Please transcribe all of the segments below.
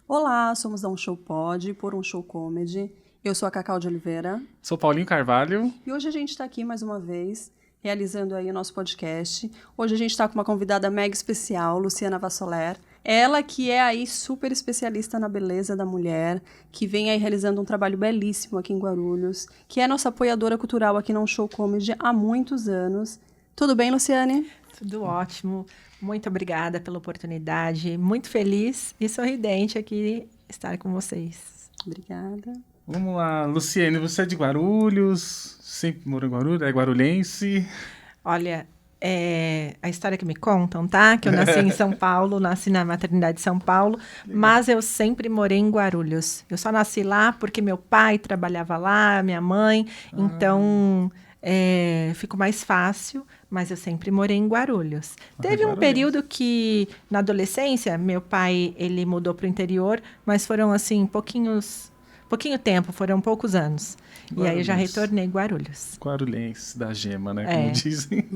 Olá, somos da Um Show Pod, por Um Show Comedy. Eu sou a Cacau de Oliveira. Sou Paulinho Carvalho. E hoje a gente está aqui mais uma vez, realizando aí o nosso podcast. Hoje a gente está com uma convidada mega especial, Luciana Vassoler. Ela que é aí super especialista na beleza da mulher, que vem aí realizando um trabalho belíssimo aqui em Guarulhos, que é nossa apoiadora cultural aqui no Um Show Comedy há muitos anos. Tudo bem, Luciane? Tudo ótimo. Muito obrigada pela oportunidade. Muito feliz e sorridente aqui estar com vocês. Obrigada. Vamos lá, Luciane, você é de Guarulhos? Sempre morou em Guarulhos? É guarulhense? Olha, a história que me contam, tá? Que eu nasci em São Paulo, nasci na maternidade de São Paulo, mas eu sempre morei em Guarulhos. Eu só nasci lá porque meu pai trabalhava lá, minha mãe, então ficou mais fácil, mas eu sempre morei em Guarulhos. Teve um período que, na adolescência, meu pai, ele mudou para o interior, mas foram, assim, pouquinho tempo, foram poucos anos. Guarulhos. E aí eu já retornei Guarulhos. Guarulhense da gema, né? Como dizem.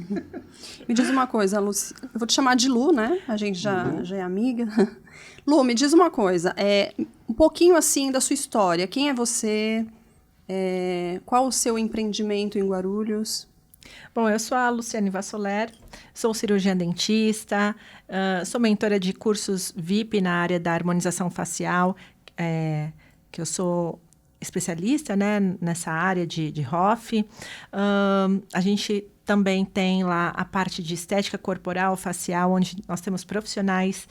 Me diz uma coisa, Luci... eu vou te chamar de Lu, né? A gente já é amiga. Lu, me diz uma coisa, um pouquinho assim da sua história. Quem é você? Qual o seu empreendimento em Guarulhos? Bom, eu sou a Luciane Vassoler, sou cirurgiã dentista, sou mentora de cursos VIP na área da harmonização facial, que eu sou especialista, né, nessa área de Hoff. A gente também tem lá a parte de estética corporal, facial, onde nós temos profissionais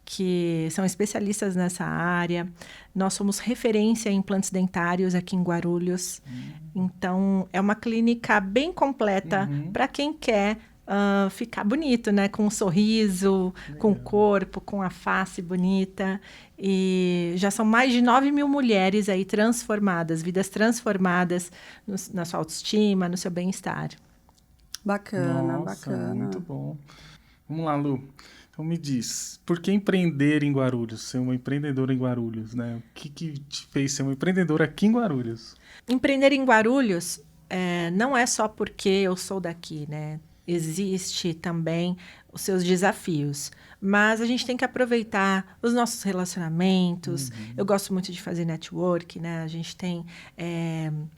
que são especialistas nessa área. Nós somos referência em implantes dentários aqui em Guarulhos. Então, é uma clínica bem completa para quem quer ficar bonito, né? Com um sorriso, com o corpo, com a face bonita. E já são mais de 9 mil mulheres aí transformadas, vidas transformadas na sua autoestima, no seu bem-estar. Bacana, Nossa, bacana. Muito bom. Vamos lá, Lu. Então me diz, por que empreender em Guarulhos? Ser uma empreendedora em Guarulhos, né? O que te fez ser uma empreendedora aqui em Guarulhos? Empreender em Guarulhos não é só porque eu sou daqui, né? Existe também os seus desafios. Mas a gente tem que aproveitar os nossos relacionamentos. Eu gosto muito de fazer network, né? A gente tem em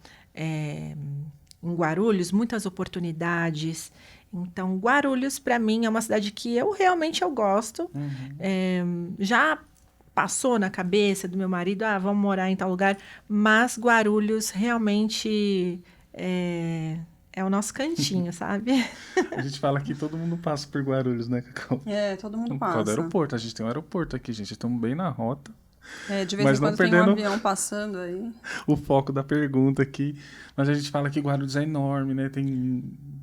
Guarulhos muitas oportunidades. Então, Guarulhos, para mim, é uma cidade que eu realmente gosto. Já passou na cabeça do meu marido, vamos morar em tal lugar. Mas Guarulhos realmente é o nosso cantinho, sabe? A gente fala que todo mundo passa por Guarulhos, né, Cacau? Todo mundo Por causa do passa. aeroporto. A gente tem um aeroporto aqui, gente. Estamos bem na rota. De vez Mas em não quando tem um perdendo avião passando aí. o foco da pergunta aqui. Mas a gente fala que Guarulhos é enorme, né? Tem,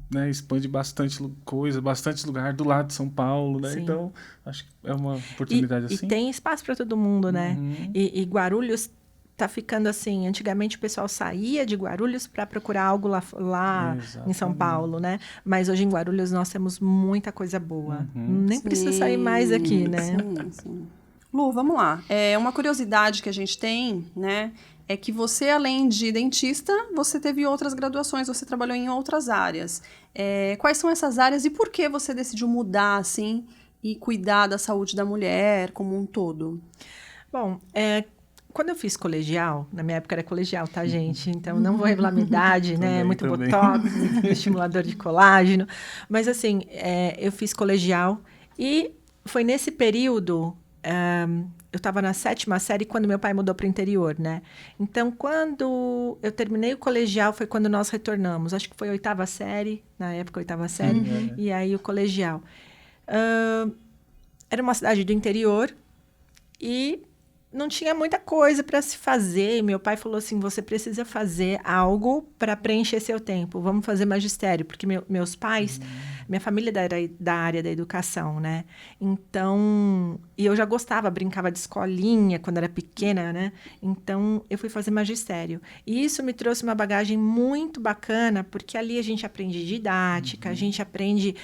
né, expande bastante coisa, bastante lugar do lado de São Paulo, né? Sim. Então, acho que é uma oportunidade assim. E tem espaço para todo mundo, né? E Guarulhos tá ficando assim. Antigamente o pessoal saía de Guarulhos para procurar algo lá em São Paulo, né? Mas hoje em Guarulhos nós temos muita coisa boa. Nem precisa sair mais aqui, né? Sim. Lu, vamos lá. Uma curiosidade que a gente tem, né? É que você, além de dentista, você teve outras graduações, você trabalhou em outras áreas. Quais são essas áreas e por que você decidiu mudar, assim, e cuidar da saúde da mulher como um todo? Bom, quando eu fiz colegial, na minha época era colegial, tá, gente? Então, não vou revelar minha idade, né? Muito também. botox, muito estimulador de colágeno. Mas, assim, eu fiz colegial e foi nesse período... eu estava na 7ª série quando meu pai mudou para o interior, né? Então, quando eu terminei o colegial, foi quando nós retornamos. Acho que foi a 8ª série, na época, 8ª série. E aí, o colegial. Era uma cidade do interior e não tinha muita coisa para se fazer. Meu pai falou assim, você precisa fazer algo para preencher seu tempo. Vamos fazer magistério, porque meus pais, minha família é da área da educação, né? Então, e eu já gostava, brincava de escolinha quando era pequena, né? Então, eu fui fazer magistério. E isso me trouxe uma bagagem muito bacana, porque ali a gente aprende didática, a gente aprende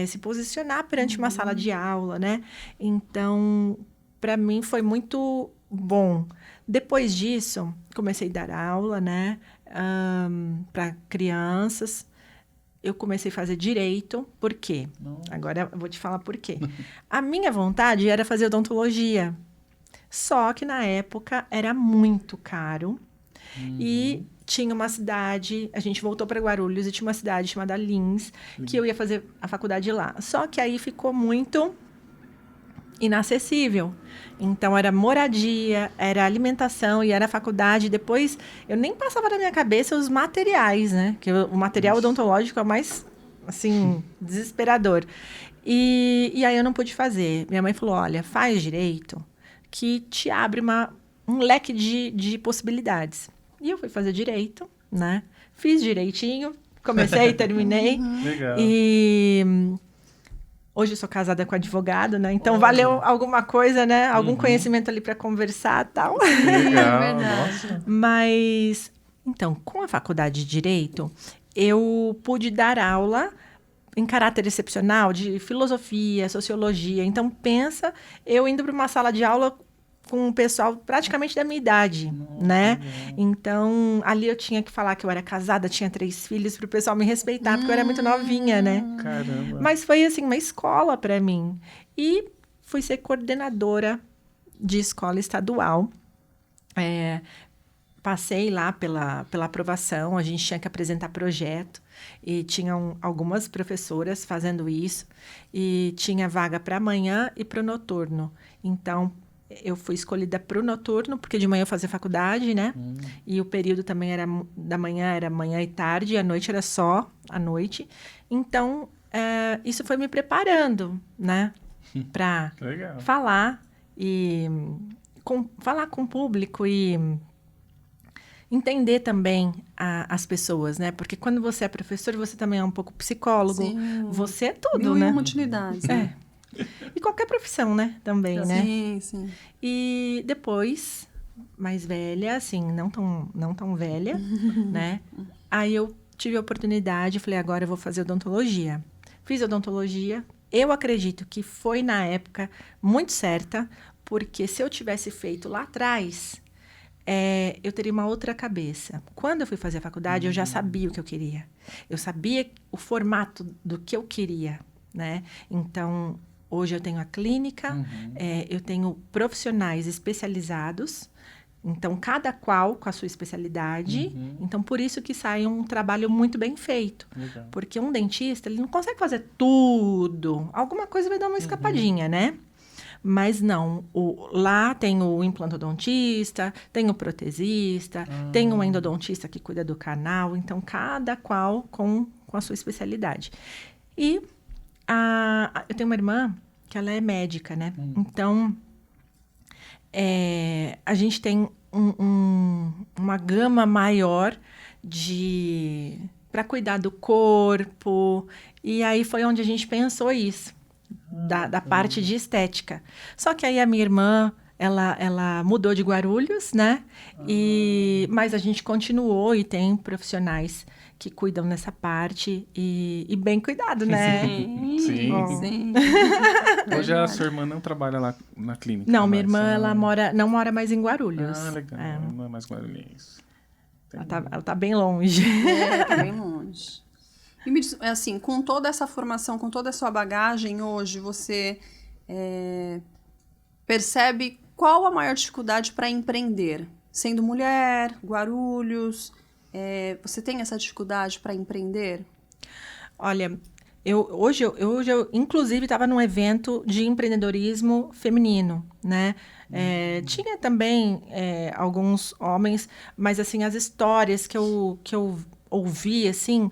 se posicionar perante uma sala de aula, né? Então... para mim foi muito bom. Depois disso, comecei a dar aula, né, para crianças. Eu comecei a fazer direito. Por quê? Agora eu vou te falar por quê. A minha vontade era fazer odontologia. Só que na época era muito caro. E tinha uma cidade, a gente voltou para Guarulhos e tinha uma cidade chamada Lins, que eu ia fazer a faculdade lá. Só que aí ficou muito inacessível. Então, era moradia, era alimentação e era faculdade. Depois, eu nem passava na minha cabeça os materiais, né? Que o material odontológico é o mais, assim, desesperador. E aí eu não pude fazer. Minha mãe falou, olha, faz direito, que te abre um leque de possibilidades. E eu fui fazer direito, né? Fiz direitinho, comecei, terminei. Legal. E hoje eu sou casada com advogado, né? Então valeu alguma coisa, né? Algum conhecimento ali para conversar e tal. Legal, verdade. nossa. Mas, então, com a faculdade de Direito, eu pude dar aula em caráter excepcional de filosofia, sociologia. Então, pensa eu indo para uma sala de aula com um pessoal praticamente da minha idade, né? Então, ali eu tinha que falar que eu era casada, tinha 3 filhos, para o pessoal me respeitar, porque eu era muito novinha, né? Caramba. Mas foi, assim, uma escola para mim. E fui ser coordenadora de escola estadual. Passei lá pela aprovação, a gente tinha que apresentar projeto. E tinham algumas professoras fazendo isso. E tinha vaga para amanhã e para o noturno. Então, eu fui escolhida para o noturno, porque de manhã eu fazia faculdade, né? E o período também era da manhã, era manhã e tarde, e à noite era só à noite. Então, isso foi me preparando, né? Para Legal. falar e falar com o público e entender também as pessoas, né? Porque quando você é professor, você também é um pouco psicólogo. Sim. Você é tudo, Mil e né? uma utilidades, né? E qualquer profissão, né? Também, né? Sim, sim. E depois, mais velha, assim, não tão velha, né? Aí eu tive a oportunidade, falei, agora eu vou fazer odontologia. Fiz odontologia. Eu acredito que foi, na época, muito certa, porque se eu tivesse feito lá atrás, eu teria uma outra cabeça. Quando eu fui fazer a faculdade, eu já sabia o que eu queria. Eu sabia o formato do que eu queria, né? Então, hoje eu tenho a clínica, eu tenho profissionais especializados, então, cada qual com a sua especialidade. Então, por isso que sai um trabalho muito bem feito. Legal. Porque um dentista, ele não consegue fazer tudo. Alguma coisa vai dar uma escapadinha, né? Mas não, lá tem o implantodontista, tem o protesista, tem o endodontista que cuida do canal. Então, cada qual com a sua especialidade. E eu tenho uma irmã que ela é médica, né? Então, a gente tem uma gama maior para cuidar do corpo. E aí foi onde a gente pensou isso, da parte de estética. Só que aí a minha irmã, ela mudou de Guarulhos, né? Mas a gente continuou e tem profissionais que cuidam nessa parte e bem cuidado, né? Sim. Bom. Sim. Hoje a sua irmã não trabalha lá na clínica? Não, minha mais, irmã, né? ela não mora mais em Guarulhos. Ah, legal. Não é mais guarulhense. Ela tá bem longe. Tá bem longe. E me diz, assim, com toda essa formação, com toda a sua bagagem hoje, você percebe qual a maior dificuldade para empreender? Sendo mulher, Guarulhos, você tem essa dificuldade para empreender? Olha, hoje eu inclusive estava num evento de empreendedorismo feminino, né? Tinha também alguns homens, mas assim as histórias que eu ouvi assim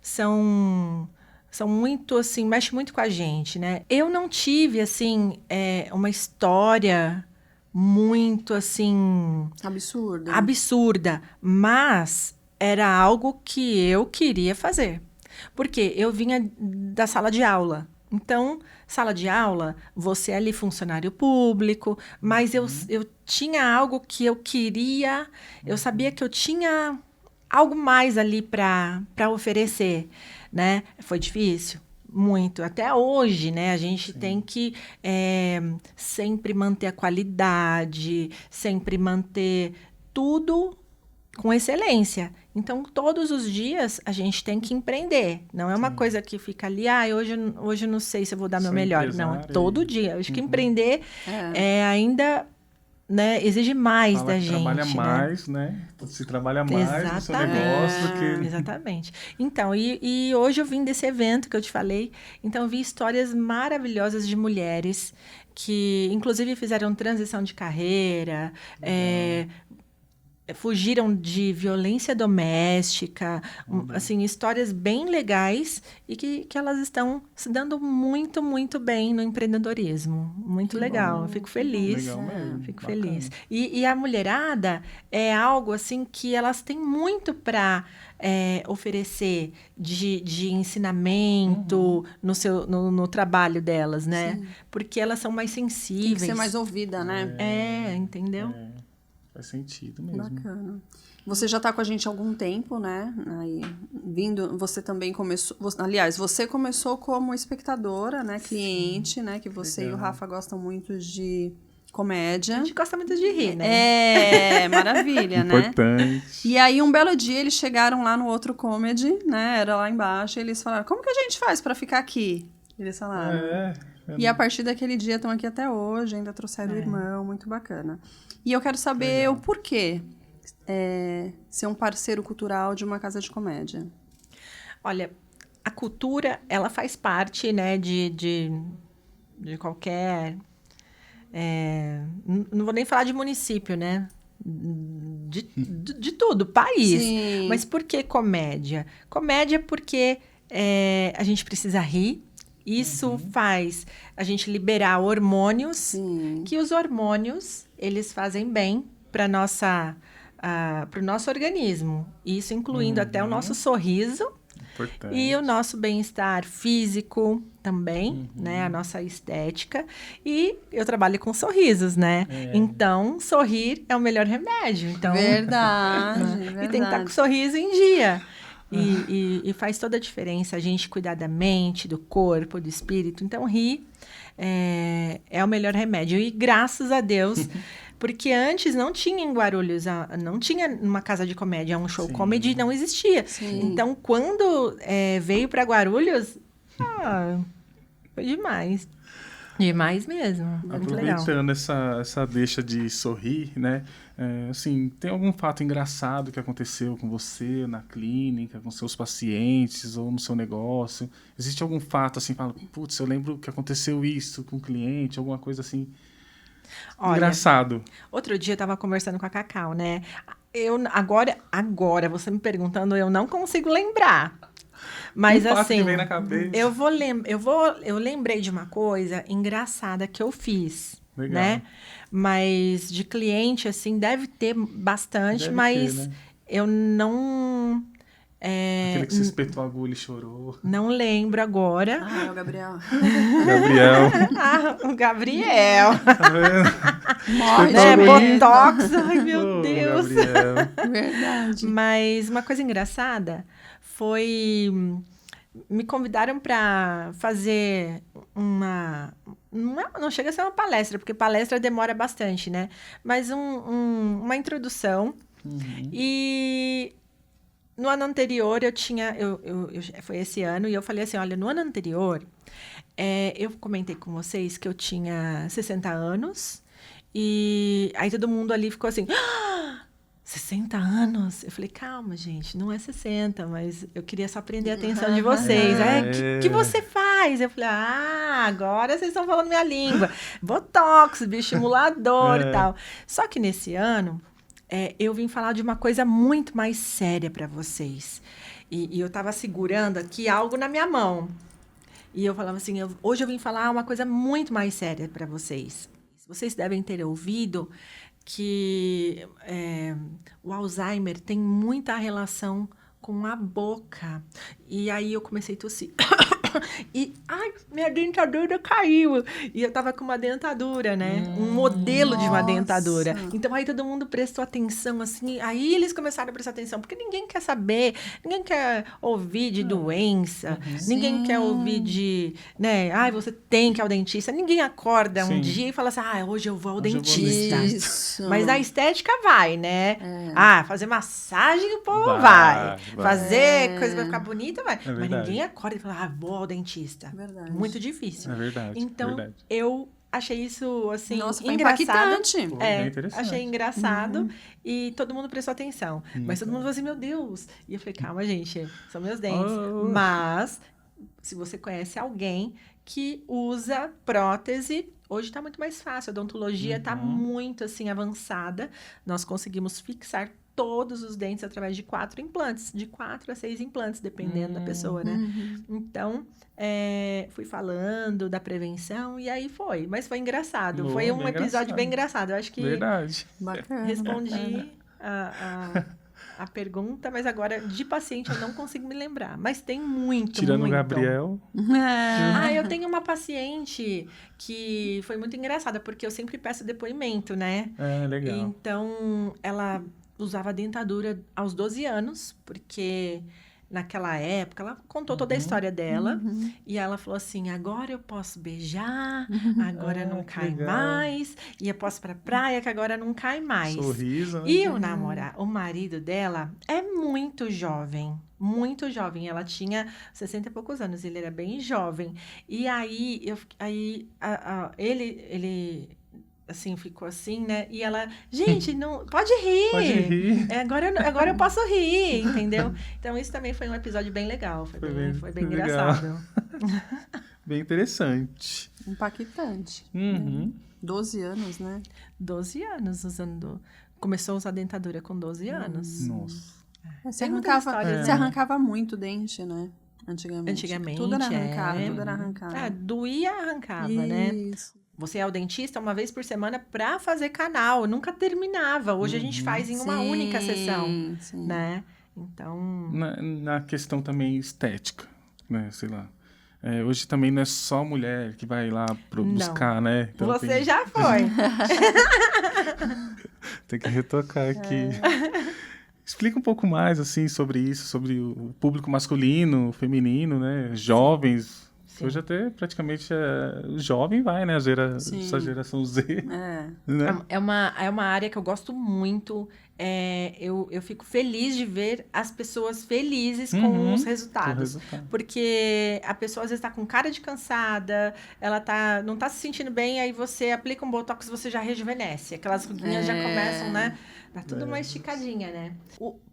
são muito assim, mexe muito com a gente, né? Eu não tive assim uma história muito assim absurda, mas era algo que eu queria fazer. Porque eu vinha da sala de aula. Então, sala de aula, você é ali funcionário público, mas eu tinha algo que eu queria, eu sabia que eu tinha algo mais ali para oferecer, né? Foi difícil? Muito. Até hoje, né? A gente tem que sempre manter a qualidade, sempre manter tudo com excelência. Então, todos os dias, a gente tem que empreender. Não é uma coisa que fica ali, hoje eu não sei se eu vou dar meu melhor. Não, é todo dia. Eu acho que empreender ainda né, exige mais Fala da que gente, trabalha né? mais, né? Se trabalha mais no seu negócio do que... Exatamente. Então, e hoje eu vim desse evento que eu te falei, então eu vi histórias maravilhosas de mulheres que, inclusive, fizeram transição de carreira, fugiram de violência doméstica, assim, histórias bem legais e que elas estão se dando muito, muito bem no empreendedorismo. Muito legal, eu fico feliz. Legal mesmo. Fico Bacana. feliz. E a mulherada é algo assim que elas têm muito para oferecer de ensinamento no trabalho delas, né? Sim. Porque elas são mais Tem que sensíveis. ser mais ouvida, né? Entendeu? Faz sentido mesmo. Bacana. Você já está com a gente há algum tempo, né? Aí, vindo, você também começou... Aliás, você começou como espectadora, né? Cliente, né? Que você e o Rafa gostam muito de comédia. A gente gosta muito de rir, né? Maravilha, né? Importante. E aí, um belo dia, eles chegaram lá no outro comedy, né? Era lá embaixo, e eles falaram, como que a gente faz para ficar aqui? Eles falaram. E a partir daquele dia estão aqui até hoje, ainda trouxeram o irmão, muito bacana. E eu quero saber o porquê ser um parceiro cultural de uma casa de comédia. Olha, a cultura, ela faz parte, né, de qualquer... não vou nem falar de município, né? De tudo, país. Sim. Mas por que comédia? Comédia porque a gente precisa rir. Isso faz a gente liberar hormônios, Sim. que os hormônios, eles fazem bem para o nosso organismo. Isso incluindo até o nosso sorriso. Importante. E o nosso bem-estar físico também, né? A nossa estética. E eu trabalho com sorrisos, né? Então, sorrir é o melhor remédio. Então, Verdade. e tem que estar com o sorriso em dia. E faz toda a diferença a gente cuidar da mente, do corpo, do espírito. Então, rir é o melhor remédio. E graças a Deus, porque antes não tinha em Guarulhos, não tinha uma casa de comédia, um show comedy não existia. Sim. Então, quando veio para Guarulhos, foi demais. Demais mesmo. Muito legal. Aproveitando essa deixa de sorrir, né? Assim, tem algum fato engraçado que aconteceu com você na clínica, com seus pacientes ou no seu negócio? Existe algum fato assim, fala, putz, eu lembro que aconteceu isso com o cliente, alguma coisa assim, engraçado? Outro dia eu estava conversando com a Cacau, né? Agora, você me perguntando, eu não consigo lembrar. Mas fato assim, que vem na cabeça. eu lembrei de uma coisa engraçada que eu fiz, Legal. né? Mas de cliente, assim, deve ter bastante, mas né? eu não... Aquele que se espetou a agulha e chorou. Não lembro agora. É o Gabriel. Gabriel. O Gabriel. Tá vendo? Morre, Né? né? Botox. Ai, meu Ô, Deus. Gabriel. Verdade. Mas uma coisa engraçada foi... Me convidaram para fazer uma... Não chega a ser uma palestra, porque palestra demora bastante, né? Mas uma introdução. E no ano anterior eu tinha... foi esse ano, e eu falei assim, olha, no ano anterior, eu comentei com vocês que eu tinha 60 anos, e aí todo mundo ali ficou assim... 60 anos? Eu falei, calma, gente, não é 60, mas eu queria só prender a atenção de vocês. Que você faz? Eu falei, agora vocês estão falando minha língua. Botox, bioestimulador e tal. Só que nesse ano, eu vim falar de uma coisa muito mais séria para vocês. E eu estava segurando aqui algo na minha mão. E eu falava assim, hoje eu vim falar uma coisa muito mais séria para vocês. Vocês devem ter ouvido que o Alzheimer tem muita relação com a boca. E aí eu comecei a tossir. E, minha dentadura caiu. E eu tava com uma dentadura, né? Um modelo de uma dentadura. Então, aí todo mundo prestou atenção, assim. Aí eles começaram a prestar atenção. Porque ninguém quer saber, ninguém quer ouvir de doença. Ninguém quer ouvir de, né? Você tem que ir ao dentista. Ninguém acorda um dia e fala assim, hoje eu vou ao dentista. Isso. Mas a estética vai, né? Fazer massagem, o povo vai. Fazer coisa pra ficar bonita, vai. Mas ninguém acorda e fala, vou ao dentista. Verdade. Muito difícil. É verdade. Então, verdade. eu achei isso, assim, Nossa, foi engraçado. impactante. Pô, bem interessante. Achei engraçado e todo mundo prestou atenção. Mas todo mundo falou assim, meu Deus. E eu falei, calma, gente, são meus dentes. Oh. Mas, se você conhece alguém que usa prótese, hoje está muito mais fácil. A odontologia está muito, assim, avançada. Nós conseguimos fixar todos os dentes através de 4 implantes. De 4 a 6 implantes, dependendo da pessoa, né? Então, fui falando da prevenção e aí foi. Mas foi engraçado. Boa, foi um bem episódio bem engraçado. Eu acho que Verdade. Bacana. respondi a pergunta, mas agora, de paciente, eu não consigo me lembrar. Mas tem muito, Tirando muito. o Gabriel. É. Eu tenho uma paciente que foi muito engraçada, porque eu sempre peço depoimento, né? Legal. Então, ela usava dentadura aos 12 anos, porque naquela época, ela contou toda a história dela, e ela falou assim, agora eu posso beijar, agora não que cai legal. mais, e eu posso ir pra praia, que agora não cai mais. Sorriso, né? E o marido dela é muito jovem. Muito jovem. Ela tinha 60 e poucos anos. Ele era bem jovem. E aí, ele assim, ficou assim, né? E ela, gente, não, pode rir. Pode rir. Agora eu posso rir, entendeu? Então, isso também foi um episódio bem legal. Foi bem legal. engraçado. Bem interessante. Impactante. Uhum. 12 anos, né? 12 anos usando... Começou a usar dentadura com 12 anos. Nossa. Você Tem muitas arrancava, histórias, você né? arrancava muito dente, né? Antigamente. Tudo era arrancado, tudo era arrancado. Doía, arrancava, né? Isso. Você é o dentista uma vez por semana para fazer canal. Nunca terminava. Hoje a gente faz em uma única sessão, Sim. né? Então... Na questão também estética, né? Sei lá. Hoje também não é só mulher que vai lá buscar, né? Então Você já foi. Tem que retocar aqui. Explica um pouco mais, assim, sobre isso, sobre o público masculino, feminino, né? Jovens. Sim. Hoje até praticamente o jovem vai, né? Essa geração Z. Né? É uma área que eu gosto muito. Eu fico feliz de ver as pessoas felizes com os resultados. Porque a pessoa às vezes está com cara de cansada, ela não está se sentindo bem, aí você aplica um botox e você já rejuvenesce. Aquelas ruguinhas já começam, né? Dá tudo uma esticadinha, né?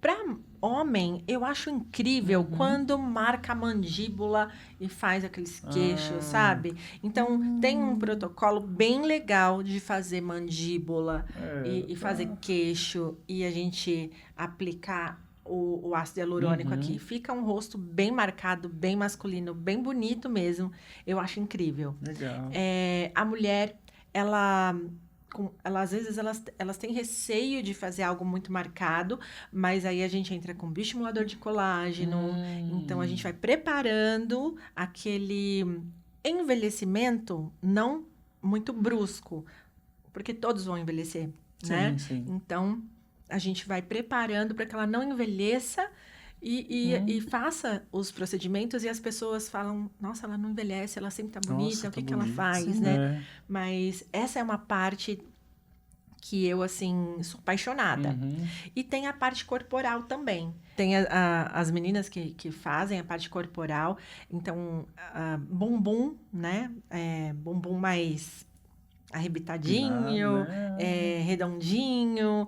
Para homem, eu acho incrível quando marca a mandíbula e faz aqueles queixos, sabe? Então, tem um protocolo bem legal de fazer mandíbula e fazer queixo e a gente aplicar o ácido hialurônico aqui. Fica um rosto bem marcado, bem masculino, bem bonito mesmo. Eu acho incrível. Legal. A mulher, ela às vezes elas têm receio de fazer algo muito marcado, mas aí a gente entra com bioestimulador de colágeno, então a gente vai preparando aquele envelhecimento não muito brusco, porque todos vão envelhecer, né? Sim. Então a gente vai preparando para que ela não envelheça e faça os procedimentos e as pessoas falam, nossa, ela não envelhece, ela sempre tá bonita, Nossa, o que tá que ela bonita. faz, Sim. né? Mas essa é uma parte que eu, assim, sou apaixonada. E tem a parte corporal também. Tem as meninas que fazem a parte corporal, então, bumbum, né? Bumbum mais arrebitadinho, redondinho,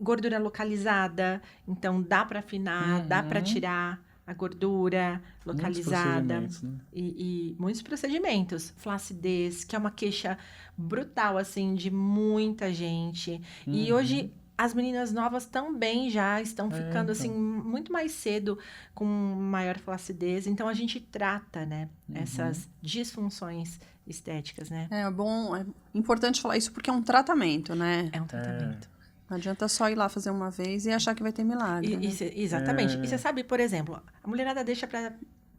gordura localizada, então dá para afinar, dá para tirar a gordura localizada. Muitos procedimentos, né? E muitos procedimentos. Flacidez, que é uma queixa brutal, assim, de muita gente. E hoje as meninas novas também já estão ficando, assim, muito mais cedo com maior flacidez. Então, a gente trata, né, essas disfunções estéticas, né? É importante falar isso porque é um tratamento, né? É um tratamento. Não adianta só ir lá fazer uma vez e achar que vai ter milagre. Né? Exatamente. E você sabe, por exemplo, a mulherada deixa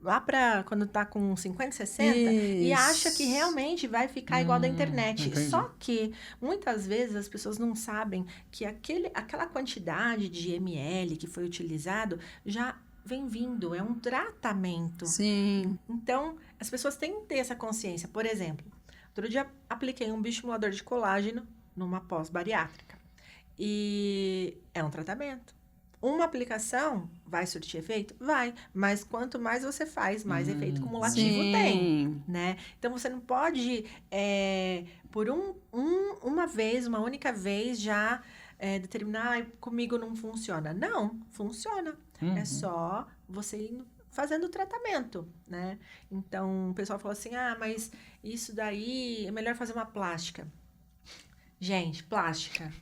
lá para quando tá com 50, 60 e acha que realmente vai ficar igual da internet. Entendi. Só que muitas vezes as pessoas não sabem que aquela quantidade de ml que foi utilizado já vem vindo, é um tratamento. Sim. Então, as pessoas têm que ter essa consciência. Por exemplo, outro dia apliquei um bioestimulador de colágeno numa pós-bariátrica. E é um tratamento. uma aplicação vai surtir efeito? Vai. Mas quanto mais você faz, mais efeito cumulativo Sim. tem, né? Então, você não pode, por uma vez, uma única vez, já determinar, comigo não funciona. Não, funciona. É só você ir fazendo o tratamento, né? Então, o pessoal fala assim, mas isso daí é melhor fazer uma plástica. Gente, plástica.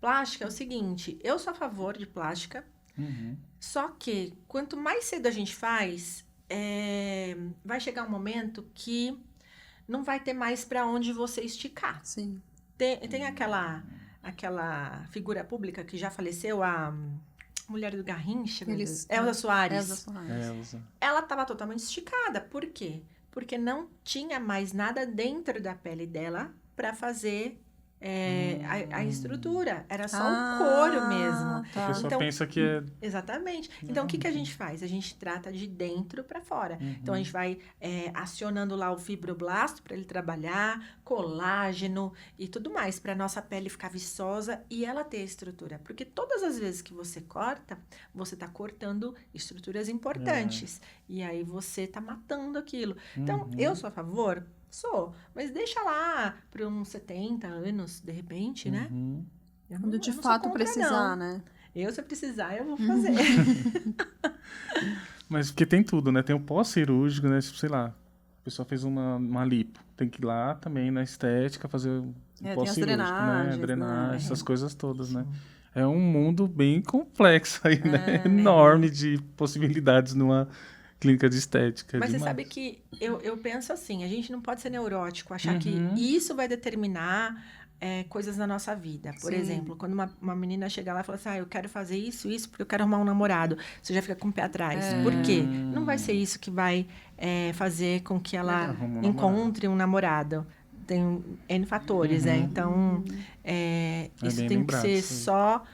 Plástica é o seguinte, eu sou a favor de plástica, só que quanto mais cedo a gente faz, vai chegar um momento que não vai ter mais para onde você esticar. Sim. Tem aquela figura pública que já faleceu, a mulher do Garrincha, Elza Soares. Elza Soares. Ela estava totalmente esticada. Por quê? Porque não tinha mais nada dentro da pele dela para fazer a estrutura. Era só o couro mesmo. Tá. A pessoa Então, pensa que é... Exatamente. Então, o que a gente faz? A gente trata de dentro para fora. Então, a gente vai acionando lá o fibroblasto para ele trabalhar, colágeno e tudo mais, para nossa pele ficar viçosa e ela ter estrutura. Porque todas as vezes que você corta, você está cortando estruturas importantes. E aí, você está matando aquilo. Então, eu sou a favor? Sou. Mas deixa lá para uns 70 anos, de repente, né? Quando de fato precisar, né? Se eu precisar, eu vou fazer. Mas porque tem tudo, né? Tem o pós-cirúrgico, né? Sei lá, a pessoa fez uma lipo. Tem que ir lá também na estética fazer o pós-cirúrgico, drenagens, né? Drenagem, né? essas coisas todas, né? É um mundo bem complexo aí, né? Enorme de possibilidades numa clínica de estética. Mas demais. você sabe que eu penso assim, a gente não pode ser neurótico, achar que isso vai determinar coisas na nossa vida. Por exemplo, quando uma menina chega lá e fala assim, eu quero fazer isso, porque eu quero arrumar um namorado. Você já fica com o pé atrás. Por quê? Não vai ser isso que vai fazer com que ela encontre um namorado. Tem N fatores, né? Então, isso bem tem lembrado, que ser sim. só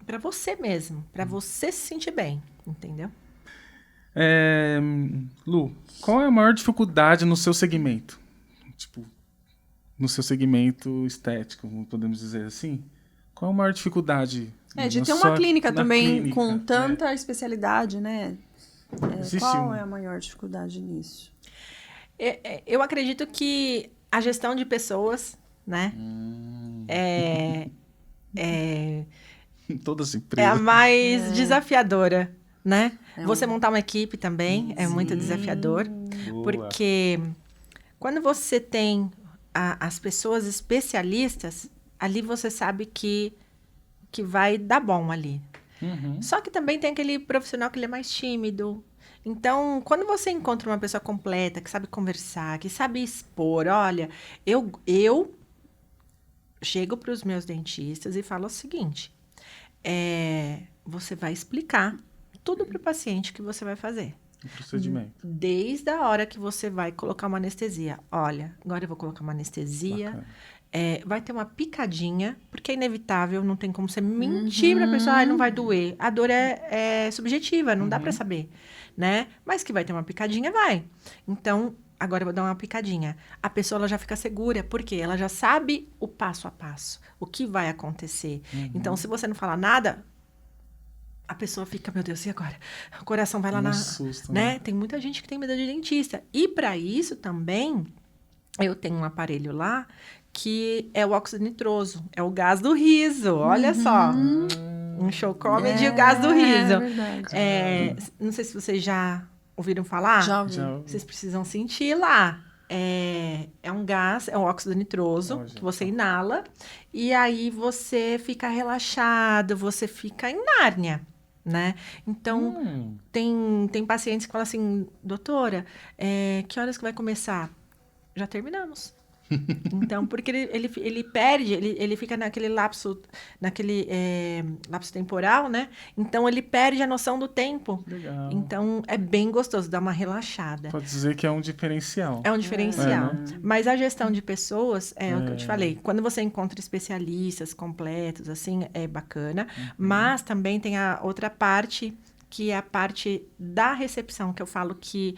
para você mesmo, para você se sentir bem, entendeu? Lu, qual é a maior dificuldade no seu segmento? Tipo, no seu segmento estético, podemos dizer assim? Qual é a maior dificuldade? De ter uma clínica também com tanta especialidade, né? Qual é a maior dificuldade nisso? Eu acredito que a gestão de pessoas, né? Todas as É empresas. a mais desafiadora, né? Você montar uma equipe também é muito desafiador. Boa. Porque quando você tem as pessoas especialistas, ali você sabe que vai dar bom ali. Só que também tem aquele profissional que ele é mais tímido. Então, quando você encontra uma pessoa completa, que sabe conversar, que sabe expor, olha, eu chego para os meus dentistas e falo o seguinte, você vai explicar tudo para o paciente que você vai fazer. O procedimento. Desde a hora que você vai colocar uma anestesia. Olha, agora eu vou colocar uma anestesia. Bacana. Vai ter uma picadinha, porque é inevitável, não tem como você mentir para a pessoa, não vai doer. A dor é subjetiva, não dá para saber, né? Mas que vai ter uma picadinha, vai. Então, agora eu vou dar uma picadinha. A pessoa ela já fica segura, porque ela já sabe o passo a passo, o que vai acontecer. Então, se você não falar nada, a pessoa fica, meu Deus, e agora? O coração vai lá Um susto, né? Tem muita gente que tem medo de dentista. E para isso também, eu tenho um aparelho lá que é o óxido nitroso, é o gás do riso, olha só. Um show comedy, o gás do riso. É verdade. Não sei se vocês já ouviram falar. Já ouvi. Vocês precisam sentir lá. É um gás, é um óxido nitroso que você inala e aí você fica relaxado, você fica em Nárnia, né? Então, tem pacientes que falam assim, doutora, que horas que vai começar? Já terminamos. Então, porque ele perde, ele fica naquele lapso temporal, né? Então, ele perde a noção do tempo. Legal. Então, é bem gostoso, dá uma relaxada. Pode dizer que é um diferencial. É um diferencial. né? Mas a gestão de pessoas, é o que eu te falei. Quando você encontra especialistas completos, assim, é bacana. Mas também tem a outra parte, que é a parte da recepção, que eu falo que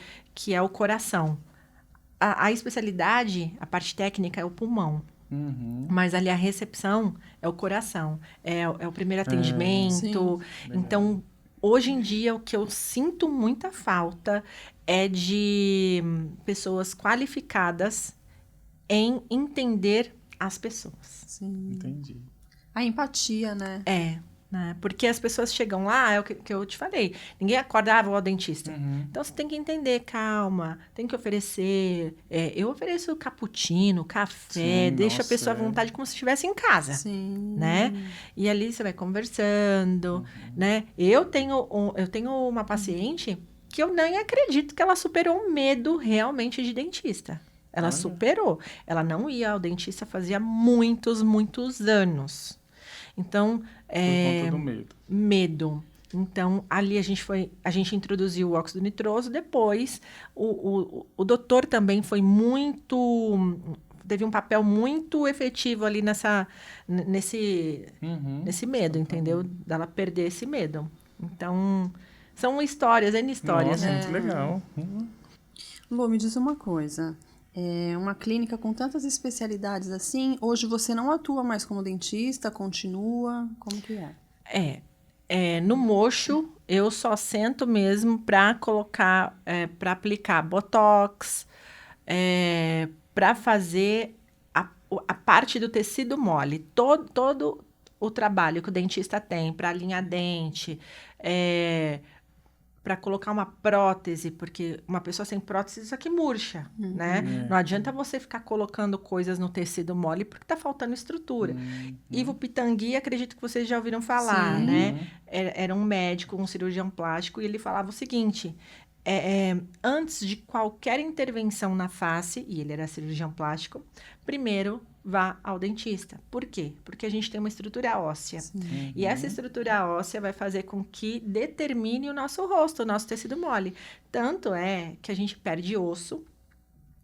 é o coração. A especialidade, a parte técnica, é o pulmão. Mas ali a recepção é o coração, é o primeiro atendimento. Então, hoje em dia, o que eu sinto muita falta é de pessoas qualificadas em entender as pessoas. Sim. Entendi. A empatia, né? Né? Porque as pessoas chegam lá, é o que eu te falei. Ninguém acorda, vou ao dentista. Então, você tem que entender, calma, tem que oferecer. Eu ofereço cappuccino, café, deixa a pessoa à vontade como se estivesse em casa. Sim. Né? E ali você vai conversando, né? Eu tenho uma paciente que eu nem acredito que ela superou o medo realmente de dentista. Ela superou. Ela não ia ao dentista fazia muitos, muitos anos. Então, Por conta do medo. Medo. Então, ali a gente introduziu o óxido nitroso. Depois, o doutor também teve um papel muito efetivo ali nesse medo, entendeu? Dela perder esse medo. Então, são histórias, N histórias, Nossa, né? muito legal. Lu, me diz uma coisa. Uma clínica com tantas especialidades assim, hoje você não atua mais como dentista, continua? Como que é? No mocho, eu só sento mesmo para colocar, para aplicar botox, para fazer a parte do tecido mole. Todo o trabalho que o dentista tem para alinhar dente, para colocar uma prótese, porque uma pessoa sem prótese, isso aqui murcha, né? Não adianta você ficar colocando coisas no tecido mole porque tá faltando estrutura. Ivo Pitangui, acredito que vocês já ouviram falar, né? Era um médico, um cirurgião plástico, e ele falava o seguinte: antes de qualquer intervenção na face, e ele era cirurgião plástico, primeiro vá ao dentista. Por quê? Porque a gente tem uma estrutura óssea. E essa estrutura óssea vai fazer com que determine o nosso rosto, o nosso tecido mole. Tanto é que a gente perde osso,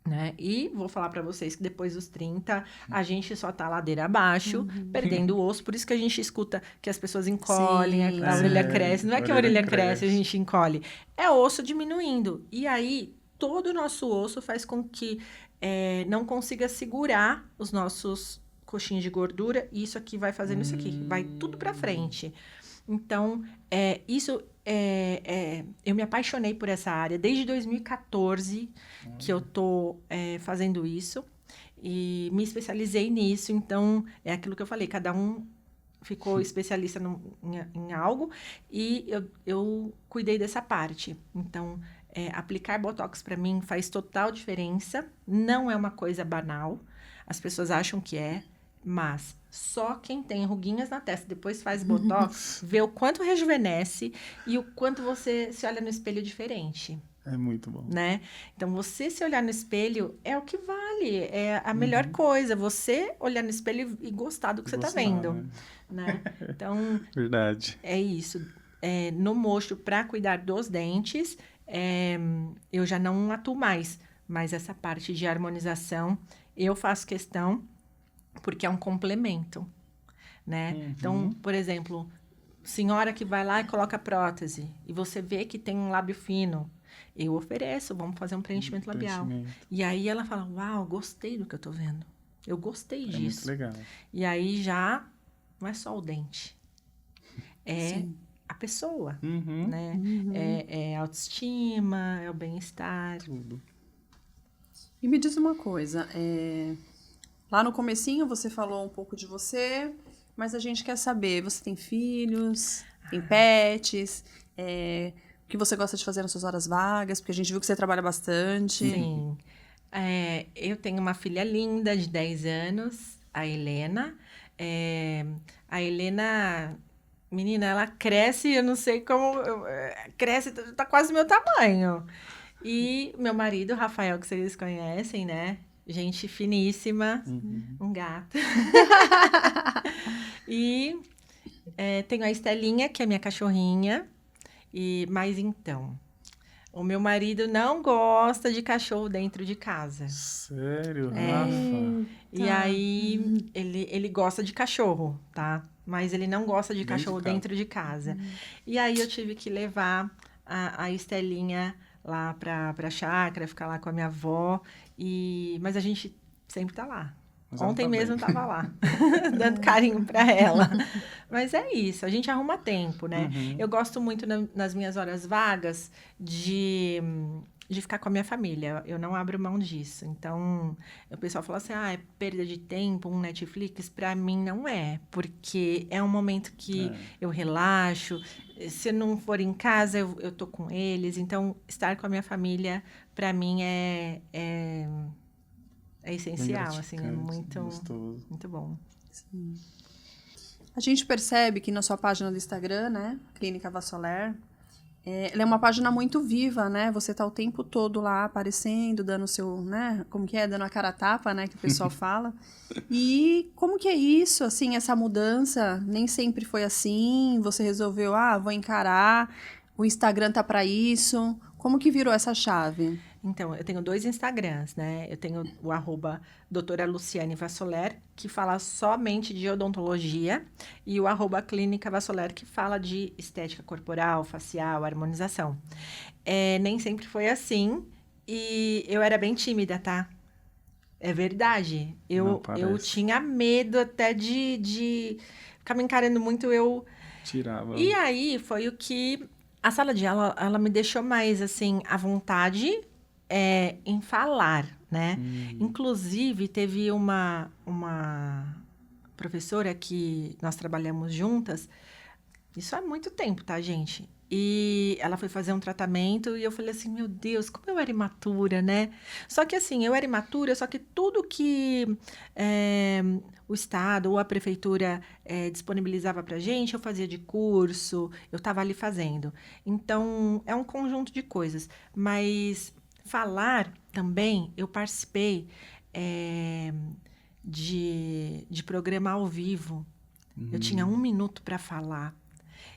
né? E vou falar para vocês que depois dos 30, a gente só tá ladeira abaixo, perdendo o osso. Por isso que a gente escuta que as pessoas encolhem, a orelha cresce. Não é que a orelha cresce, a gente encolhe. É o osso diminuindo. E aí, todo o nosso osso faz com que não consiga segurar os nossos coxinhos de gordura. E isso aqui vai fazendo isso aqui. Vai tudo para frente. Então, eu me apaixonei por essa área desde 2014 que eu tô fazendo isso e me especializei nisso. Então, é aquilo que eu falei, cada um ficou especialista em algo e eu cuidei dessa parte. Então, aplicar Botox para mim faz total diferença. Não é uma coisa banal. As pessoas acham que é. Mas só quem tem ruguinhas na testa depois faz Botox vê o quanto rejuvenesce e o quanto você se olha no espelho diferente. É muito bom. Né? Então, você se olhar no espelho é o que vale. É a melhor coisa. Você olhar no espelho e gostar do que você está vendo. Né? Então, verdade. É isso. No mocho, para cuidar dos dentes, eu já não atuo mais. Mas essa parte de harmonização, eu faço questão porque é um complemento, né? Então, por exemplo, senhora que vai lá e coloca prótese e você vê que tem um lábio fino, eu ofereço, vamos fazer um preenchimento labial. E aí ela fala, uau, gostei do que eu tô vendo. Eu gostei disso. Muito legal. E aí já não é só o dente, a pessoa, né? É a autoestima, é o bem-estar. Tudo. E me diz uma coisa, lá no comecinho você falou um pouco de você, mas a gente quer saber, você tem filhos, tem pets, o que você gosta de fazer nas suas horas vagas, porque a gente viu que você trabalha bastante. Sim. Eu tenho uma filha linda de 10 anos, a Helena. A Helena, menina, ela cresce, eu não sei como, cresce, tá quase do meu tamanho. E meu marido, Rafael, que vocês conhecem, né? Gente finíssima, um gato. E tenho a Estelinha, que é minha cachorrinha. Mas então, o meu marido não gosta de cachorro dentro de casa. Sério, Rafa? E aí, ele gosta de cachorro, tá? Mas ele não gosta de cachorro dentro de casa. E aí, eu tive que levar a Estelinha lá pra chácara, ficar lá com a minha avó. Mas a gente sempre tá lá. Mas ela Ontem tá mesmo bem. tava lá, dando carinho para ela. Mas é isso, a gente arruma tempo, né? Eu gosto muito nas minhas horas vagas de ficar com a minha família. Eu não abro mão disso. Então, o pessoal fala assim, é perda de tempo, um Netflix. Para mim, não é. Porque é um momento que eu relaxo. Se eu não for em casa, eu tô com eles. Então, estar com a minha família, para mim, é Bem essencial. Assim, é gratificante, muito, gostoso. muito bom. Sim. A gente percebe que na sua página do Instagram, né, Clínica Vassoler, ela é uma página muito viva, né? Você tá o tempo todo lá aparecendo, dando seu, né? Como que é? Dando a cara a tapa, né? Que o pessoal fala. E como que é isso, assim, essa mudança? Nem sempre foi assim. Você resolveu, vou encarar. O Instagram tá para isso. Como que virou essa chave? Então, eu tenho 2 Instagrams, né? Eu tenho o @doutora Luciane Vassoler, que fala somente de odontologia, e o @clínica Vassoler, que fala de estética corporal, facial, harmonização. Nem sempre foi assim, e eu era bem tímida, tá? É verdade. Não Eu parece. tinha medo até de ficar me encarando muito, Tirava. E aí, foi o que... A sala de aula, ela me deixou mais, assim, à vontade em falar, né? Inclusive, teve uma professora que nós trabalhamos juntas, isso há muito tempo, tá, gente? E ela foi fazer um tratamento e eu falei assim, meu Deus, como eu era imatura, né? Só que assim, eu era imatura, só que tudo que o Estado ou a prefeitura disponibilizava pra gente, eu fazia de curso, eu estava ali fazendo. Então, é um conjunto de coisas. Mas falar também, eu participei de programa ao vivo. Eu tinha 1 minuto para falar.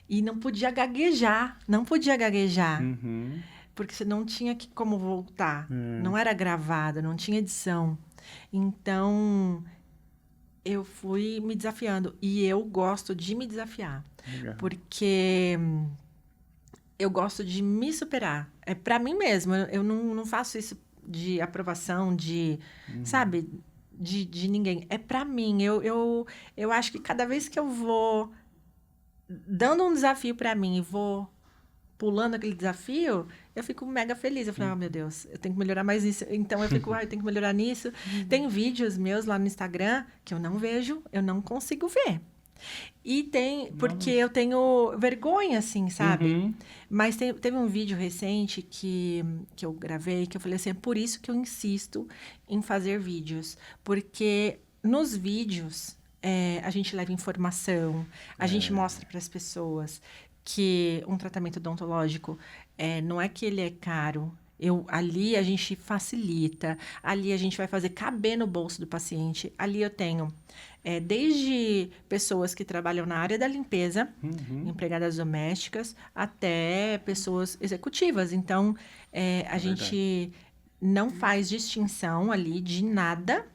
E não podia gaguejar, Uhum. porque você não tinha como voltar. Não era gravado, não tinha edição. Então, eu fui me desafiando. E eu gosto de me desafiar. Legal. Porque eu gosto de me superar. É para mim mesmo. Eu não faço isso de aprovação, sabe? De ninguém. É para mim. Eu acho que cada vez que eu vou dando um desafio para mim e vou pulando aquele desafio, eu fico mega feliz. Eu falo, meu Deus, eu tenho que melhorar mais nisso. Então, eu fico, eu tenho que melhorar nisso. Tem vídeos meus lá no Instagram que eu não vejo, eu não consigo ver. E tem... Porque eu tenho vergonha, assim, sabe? Uhum. Mas teve um vídeo recente que eu gravei, que eu falei assim, é por isso que eu insisto em fazer vídeos. Porque nos vídeos... a gente leva informação, a gente mostra para as pessoas que um tratamento odontológico não é que ele é caro. Ali a gente facilita, ali a gente vai fazer caber no bolso do paciente. Ali eu tenho desde pessoas que trabalham na área da limpeza, empregadas domésticas, até pessoas executivas. Então, a gente não faz distinção ali de nada.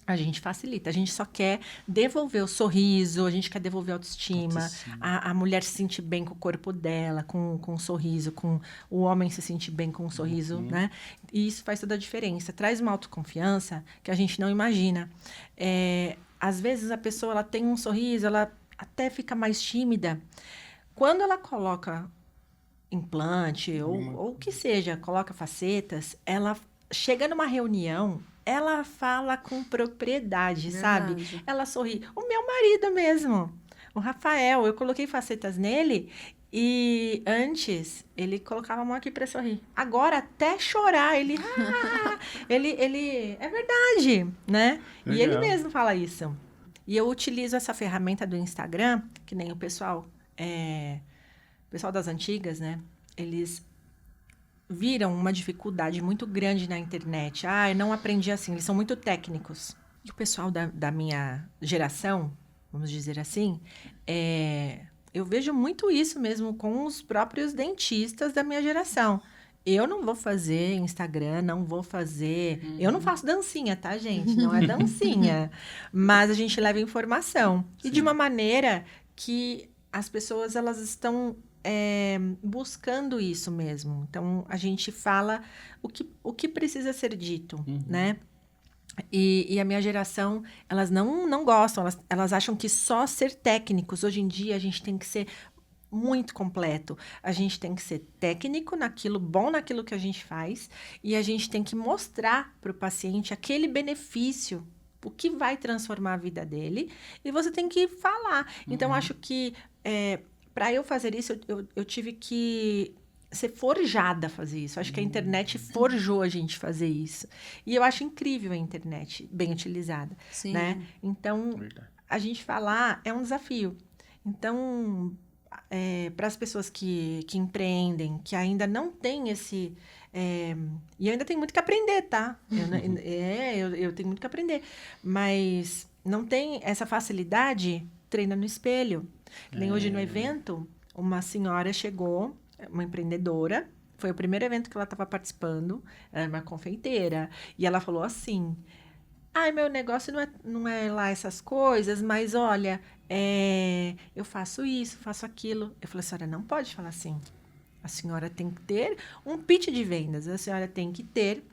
A gente facilita, a gente só quer devolver o sorriso, a gente quer devolver a autoestima, a mulher se sentir bem com o corpo dela, com o sorriso, com o homem se sentir bem com o sorriso, né? E isso faz toda a diferença, traz uma autoconfiança que a gente não imagina. Às vezes a pessoa ela tem um sorriso, ela até fica mais tímida. Quando ela coloca implante ou o que seja, coloca facetas, ela chega numa reunião... Ela fala com propriedade, sabe? Ela sorri. O meu marido mesmo, o Rafael, eu coloquei facetas nele e antes ele colocava a mão aqui para sorrir. Agora até chorar, ele é verdade, né? Legal. E ele mesmo fala isso. E eu utilizo essa ferramenta do Instagram, que nem o pessoal das antigas, né? Eles viram uma dificuldade muito grande na internet. Eu não aprendi assim, eles são muito técnicos. E o pessoal da minha geração, vamos dizer assim, eu vejo muito isso mesmo com os próprios dentistas da minha geração. Eu não vou fazer Instagram, não vou fazer... Eu não faço dancinha, tá, gente? Não é dancinha. Mas a gente leva informação. Sim. E de uma maneira que as pessoas, elas estão... buscando isso mesmo. Então, a gente fala o que precisa ser dito, né? E a minha geração, elas não gostam, elas acham que só ser técnicos. Hoje em dia, a gente tem que ser muito completo. A gente tem que ser técnico naquilo, bom naquilo que a gente faz, e a gente tem que mostrar para o paciente aquele benefício, o que vai transformar a vida dele, e você tem que falar. Então, acho que para eu fazer isso, eu tive que ser forjada a fazer isso. Acho que a internet forjou a gente fazer isso. E eu acho incrível a internet bem utilizada, Sim. né? Então, Verdade. a gente falar é um desafio. Então, para as pessoas que empreendem, que ainda não têm esse... e eu ainda tenho muito que aprender, tá? Eu tenho muito que aprender. Mas não tem essa facilidade, treina no espelho. Nem hoje no evento, uma senhora chegou, uma empreendedora, foi o primeiro evento que ela estava participando, era uma confeiteira, e ela falou assim... Ai, meu negócio não é lá essas coisas, mas olha, eu faço isso, faço aquilo. Eu falei, a senhora não pode falar assim. A senhora tem que ter um pitch de vendas. A senhora tem que ter...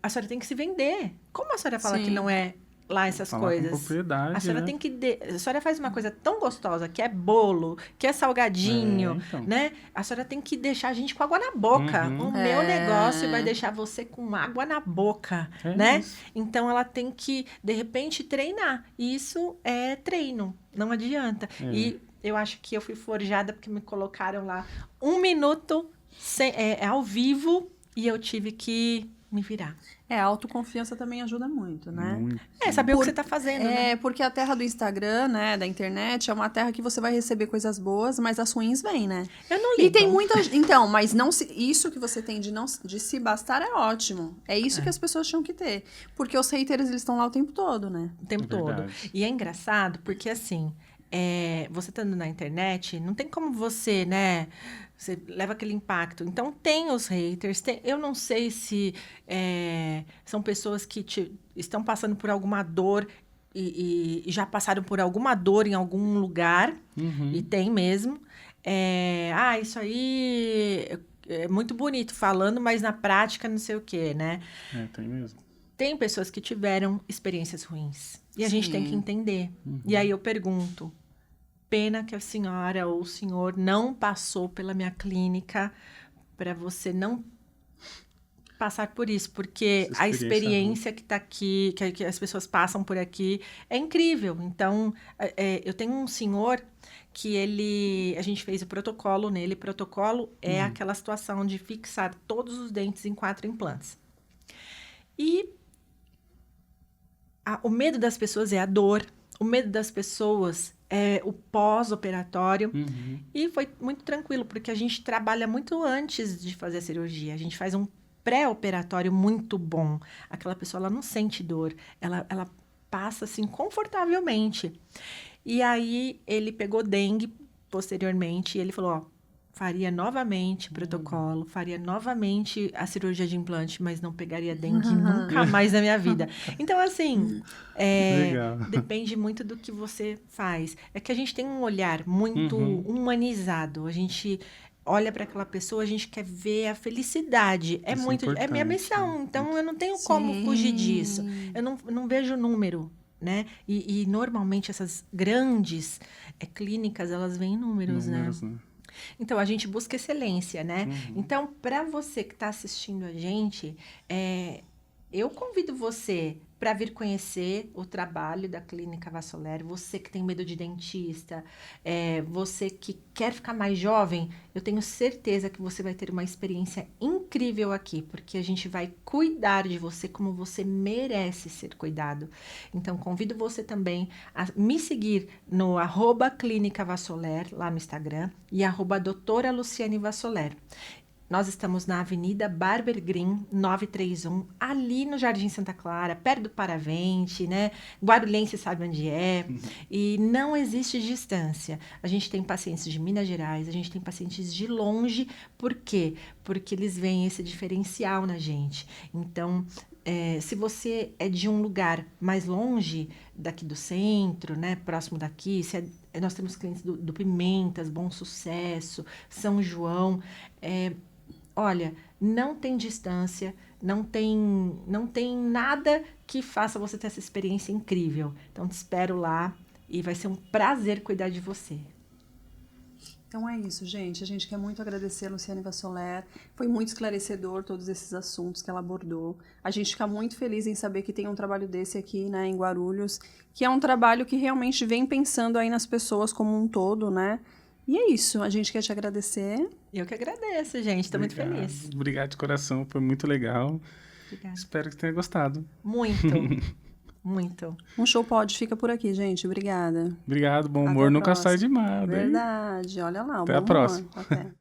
a senhora tem que se vender. Como a senhora fala Sim. que não é lá essas Falar coisas? com propriedade, A senhora né? tem que... A senhora faz uma coisa tão gostosa, que é bolo, que é salgadinho, Então. né? A senhora tem que deixar a gente com água na boca. O meu negócio vai deixar você com água na boca, né? Isso. Então, ela tem que, de repente, treinar. E isso é treino, não adianta. E eu acho que eu fui forjada porque me colocaram lá 1 minuto ao vivo e eu tive que me virar. A autoconfiança também ajuda muito, né? Muito. Saber o que você está fazendo, né? Porque a terra do Instagram, né, da internet, é uma terra que você vai receber coisas boas, mas as ruins vêm, né? Eu não ligo. E tem muita... Então, mas não isso que você tem de se bastar é ótimo. É isso que as pessoas tinham que ter. Porque os haters, eles estão lá o tempo todo, né? O tempo todo. Verdade. E é engraçado porque, assim, você estando na internet, não tem como você, né... Você leva aquele impacto. Então, tem os haters. Eu não sei se são pessoas que estão passando por alguma dor e já passaram por alguma dor em algum lugar. E tem mesmo. Isso aí é muito bonito falando, mas na prática não sei o quê, né? Tem mesmo. Tem pessoas que tiveram experiências ruins. E a gente tem que entender. E aí eu pergunto... Pena que a senhora ou o senhor não passou pela minha clínica para você não passar por isso, porque a experiência que está aqui, que as pessoas passam por aqui, é incrível. Então, eu tenho um senhor que a gente fez o protocolo nele. Protocolo é aquela situação de fixar todos os dentes em 4 implantes. E o medo das pessoas é a dor, o medo das pessoas é o pós-operatório. E foi muito tranquilo, porque a gente trabalha muito antes de fazer a cirurgia. A gente faz um pré-operatório muito bom. Aquela pessoa, ela não sente dor. Ela passa, assim, confortavelmente. E aí, ele pegou dengue posteriormente. E ele falou, ó, faria novamente protocolo, faria novamente a cirurgia de implante, mas não pegaria dengue nunca mais na minha vida. Então, assim, depende muito do que você faz. É que a gente tem um olhar muito humanizado. A gente olha para aquela pessoa, a gente quer ver a felicidade. É minha missão, então eu não tenho como fugir disso. Eu não vejo número. Né? E normalmente essas grandes clínicas, elas veem números, né? Então, a gente busca excelência, né? Então, para você que está assistindo a gente, eu convido você para vir conhecer o trabalho da Clínica Vassoler. Você que tem medo de dentista, você que quer ficar mais jovem, eu tenho certeza que você vai ter uma experiência incrível aqui, porque a gente vai cuidar de você como você merece ser cuidado. Então, convido você também a me seguir no @Clínica Vassoler, lá no Instagram, e @doutora Luciane Vassoler. Nós estamos na Avenida Barber Green, 931, ali no Jardim Santa Clara, perto do Paravente, né? Guarulhense sabe onde é. E não existe distância. A gente tem pacientes de Minas Gerais, a gente tem pacientes de longe. Por quê? Porque eles veem esse diferencial na gente. Então, se você é de um lugar mais longe daqui do centro, né? Próximo daqui, nós temos clientes do Pimentas, Bom Sucesso, São João. Olha, não tem distância. Não tem nada que faça você ter essa experiência incrível. Então, te espero lá e vai ser um prazer cuidar de você. Então é isso, gente. A gente quer muito agradecer a Luciane Vassoler. Foi muito esclarecedor todos esses assuntos que ela abordou. A gente fica muito feliz em saber que tem um trabalho desse aqui, né, em Guarulhos, que é um trabalho que realmente vem pensando aí nas pessoas como um todo, né? E é isso. A gente quer te agradecer. Eu que agradeço, gente. Estou muito feliz. Obrigado de coração. Foi muito legal. Obrigada. Espero que tenha gostado. Muito. Muito. Um Show Pod fica por aqui, gente. Obrigada. Obrigado. Bom Até humor a nunca próxima. sai de mar. Hein? Verdade. Olha lá. Até bom a próxima. humor. Até.